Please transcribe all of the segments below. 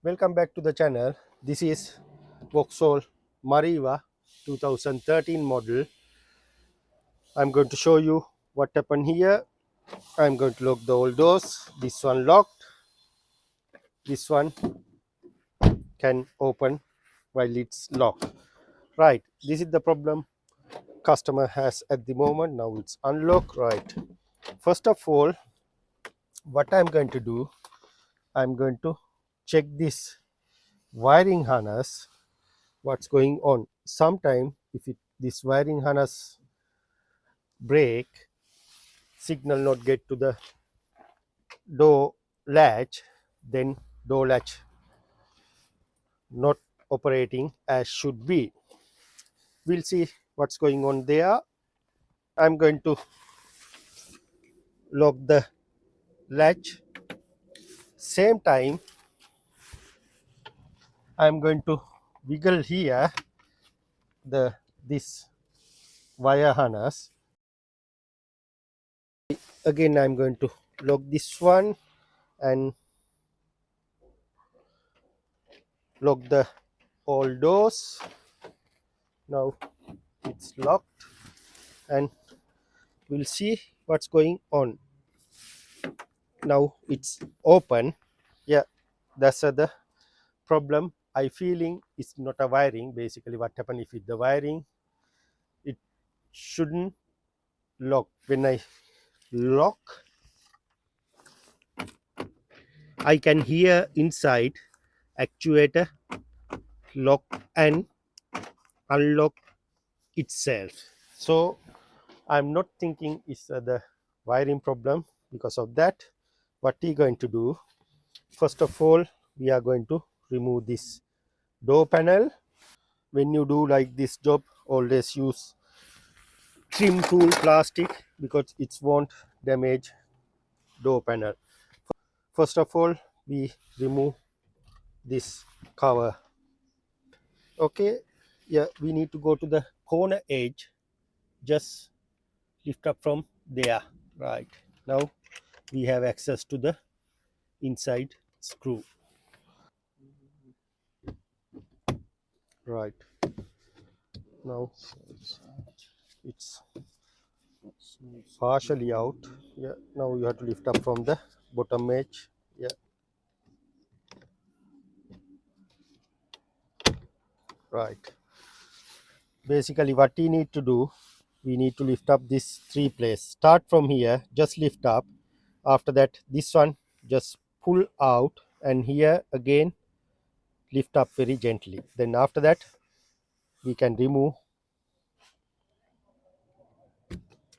Welcome back to the channel. This is Vauxhall Meriva 2013 model. I'm going to show you what happened here. I'm going to lock the old doors. This one locked. This one can open while it's locked. Right. This is the problem customer has at the moment. Now it's unlocked. Right. First of all, what I'm going to do, I'm going to check this wiring harness. What's going on? Sometime if this wiring harness break, signal not get to the door latch, then door latch not operating as should be. We'll see what's going on there. I'm going to lock the latch. Same time I'm going to wiggle here this wire harness. Again I'm going to lock this one and lock the all doors. Now it's locked and we'll see what's going on. Now it's open. Yeah, that's the problem. I feeling it's not a wiring. Basically what happened, if it's the wiring, it shouldn't lock. When I lock, I can hear inside actuator lock and unlock itself. So I'm not thinking it's the wiring problem. Because of that, what we're going to do, first of all, we are going to remove this door panel. When you do like this job, always use trim tool plastic because it won't damage door panel. First of all, we remove this cover. Okay, yeah, we need to go to the corner edge, just lift up from there. Right, now we have access to the inside screw. Right, now it's partially out. Yeah, now you have to lift up from the bottom edge. Yeah, right. Basically what we need to do, we need to lift up this three place. Start from here, just lift up. After that, this one just pull out, and here again lift up very gently. Then after that, we can remove.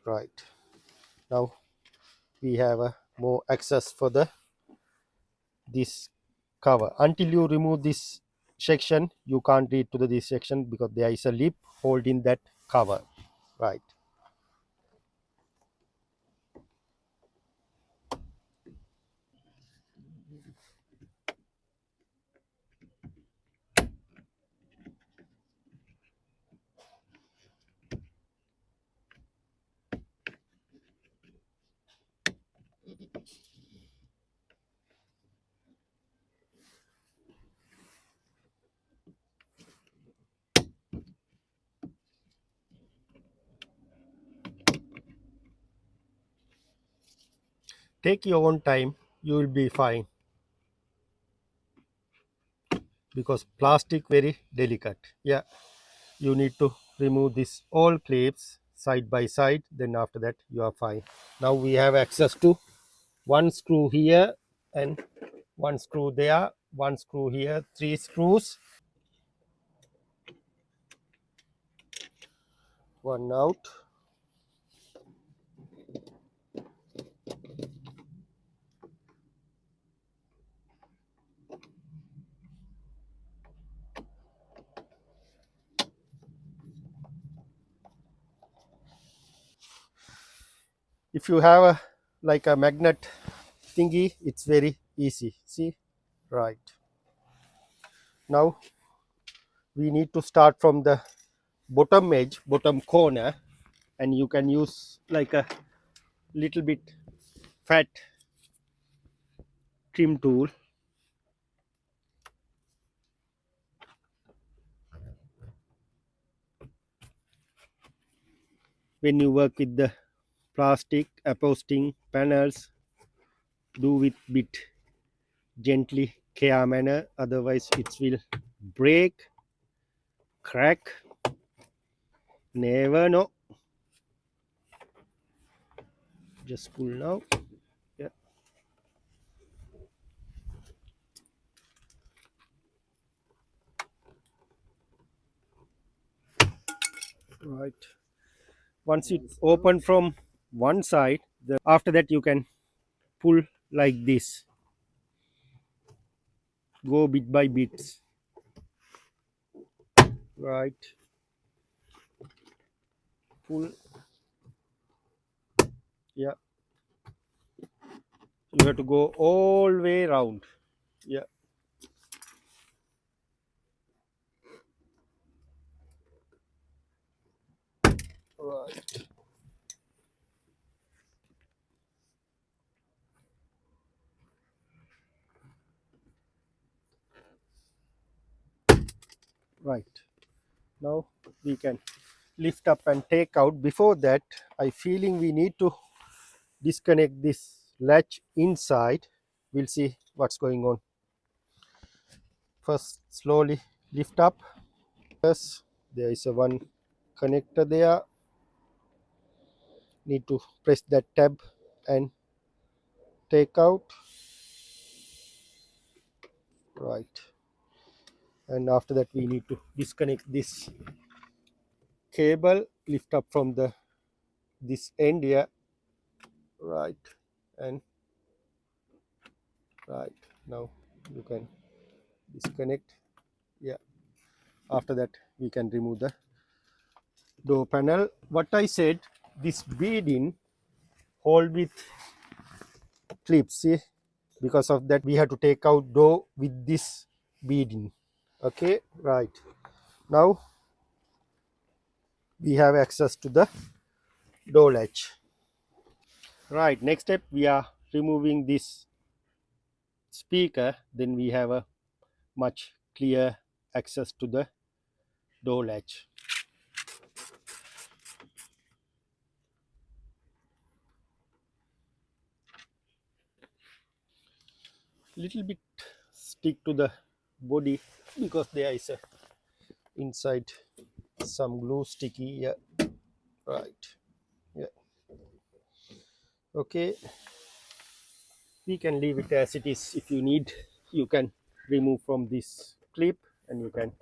Right, now we have a more access for the this cover. Until you remove this section, you can't read to this section because there is a lip holding that cover. Right, take your own time, you will be fine, because plastic very delicate. Yeah, you need to remove this all clips side by side, then after that you are fine. Now we have access to one screw here and one screw there, one screw here, three screws, one out. If you have a like a magnet thingy, it's very easy. See, right, now we need to start from the bottom edge, bottom corner, and you can use like a little bit fat trim tool. when you work with the plastic upholstering panels, do with bit gently care manner, otherwise it will break, crack, never know. Just pull now. Yeah, right. Once it's open from one side, after that you can pull like this, go bit by bit, right? Pull. Yeah, you have to go all way round. Yeah, right. Right. Now we can lift up and take out. Before that, I feeling we need to disconnect this latch inside. We'll see what's going on. First, slowly lift up. Yes, there is a one connector there. Need to press that tab and take out. Right. And after that, we need to disconnect this cable. Lift up from the this end here. Right. And right. Now you can disconnect. Yeah. After that, we can remove the door panel. What I said, this beading hold with clips. See, because of that, we have to take out door with this beading. Okay, right. Now we have access to the door latch. Right. Next step, we are removing this speaker. Then we have a much clear access to the door latch. Little bit stick to the body because there is a inside some glue sticky. Yeah, right. Yeah, okay, we can leave it as it is. If you need, you can remove from this clip and you can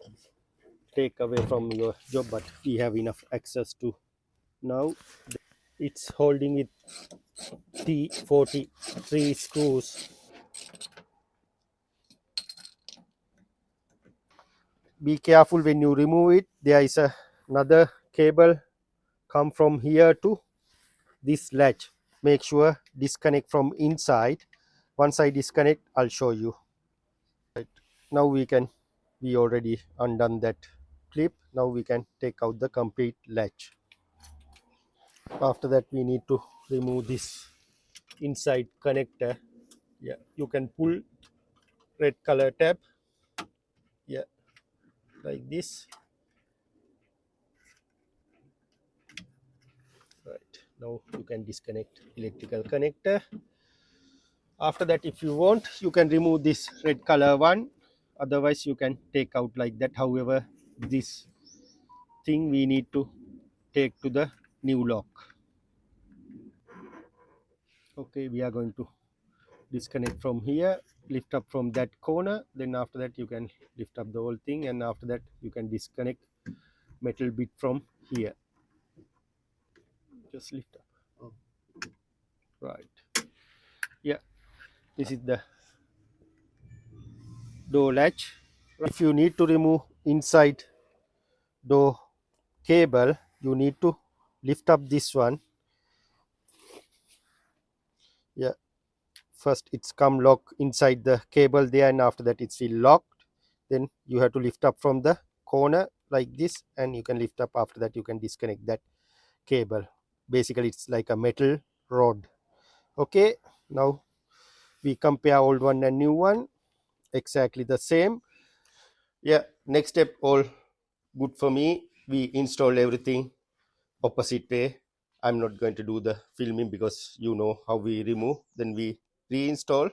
take away from your job, but we have enough access to. Now it's holding with T43 screws. Be careful when you remove it. There is another cable come from here to this latch. Make sure disconnect from inside. Once I disconnect, I'll show you. Right. Now we already undone that clip. Now we can take out the complete latch. After that, we need to remove this inside connector. Yeah, you can pull red color tab. Yeah, like this. Right. Now you can disconnect electrical connector. After that, if you want, you can remove this red color one. Otherwise, you can take out like that. However, this thing we need to take to the new lock. Okay, we are going to disconnect from here, lift up from that corner. Then after that, you can lift up the whole thing, and after that, you can disconnect metal bit from here. Just lift up. Oh. Right. Yeah, this is the door latch. If you need to remove inside door cable, you need to lift up this one. Yeah, first it's come lock inside the cable there, and after that it's still locked. Then you have to lift up from the corner like this, and you can lift up. After that, you can disconnect that cable. Basically, it's like a metal rod. Okay, now we compare old one and new one, exactly the same. Yeah, next step, all good for me. We install everything opposite way. I'm not going to do the filming because you know how we remove, then we reinstall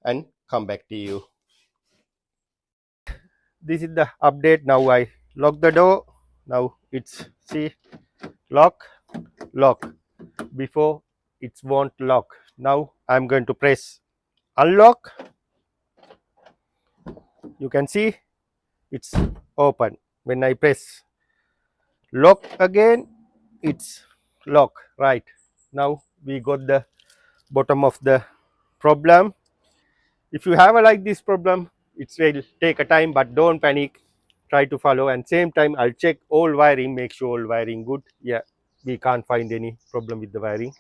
and come back to you. This is the update. Now I lock the door. Now it's, see, lock, lock. Before it won't lock. Now I'm going to press unlock. You can see it's open. When I press lock again, it's lock, right? Now we got the bottom of the problem. If you have a like this problem, it will take a time, but don't panic. Try to follow, and same time I'll check all wiring, make sure all wiring good. Yeah, we can't find any problem with the wiring.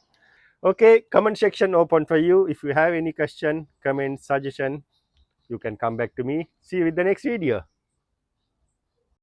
Okay, comment section open for you. If you have any question, comment, suggestion, you can come back to me. See you with the next video.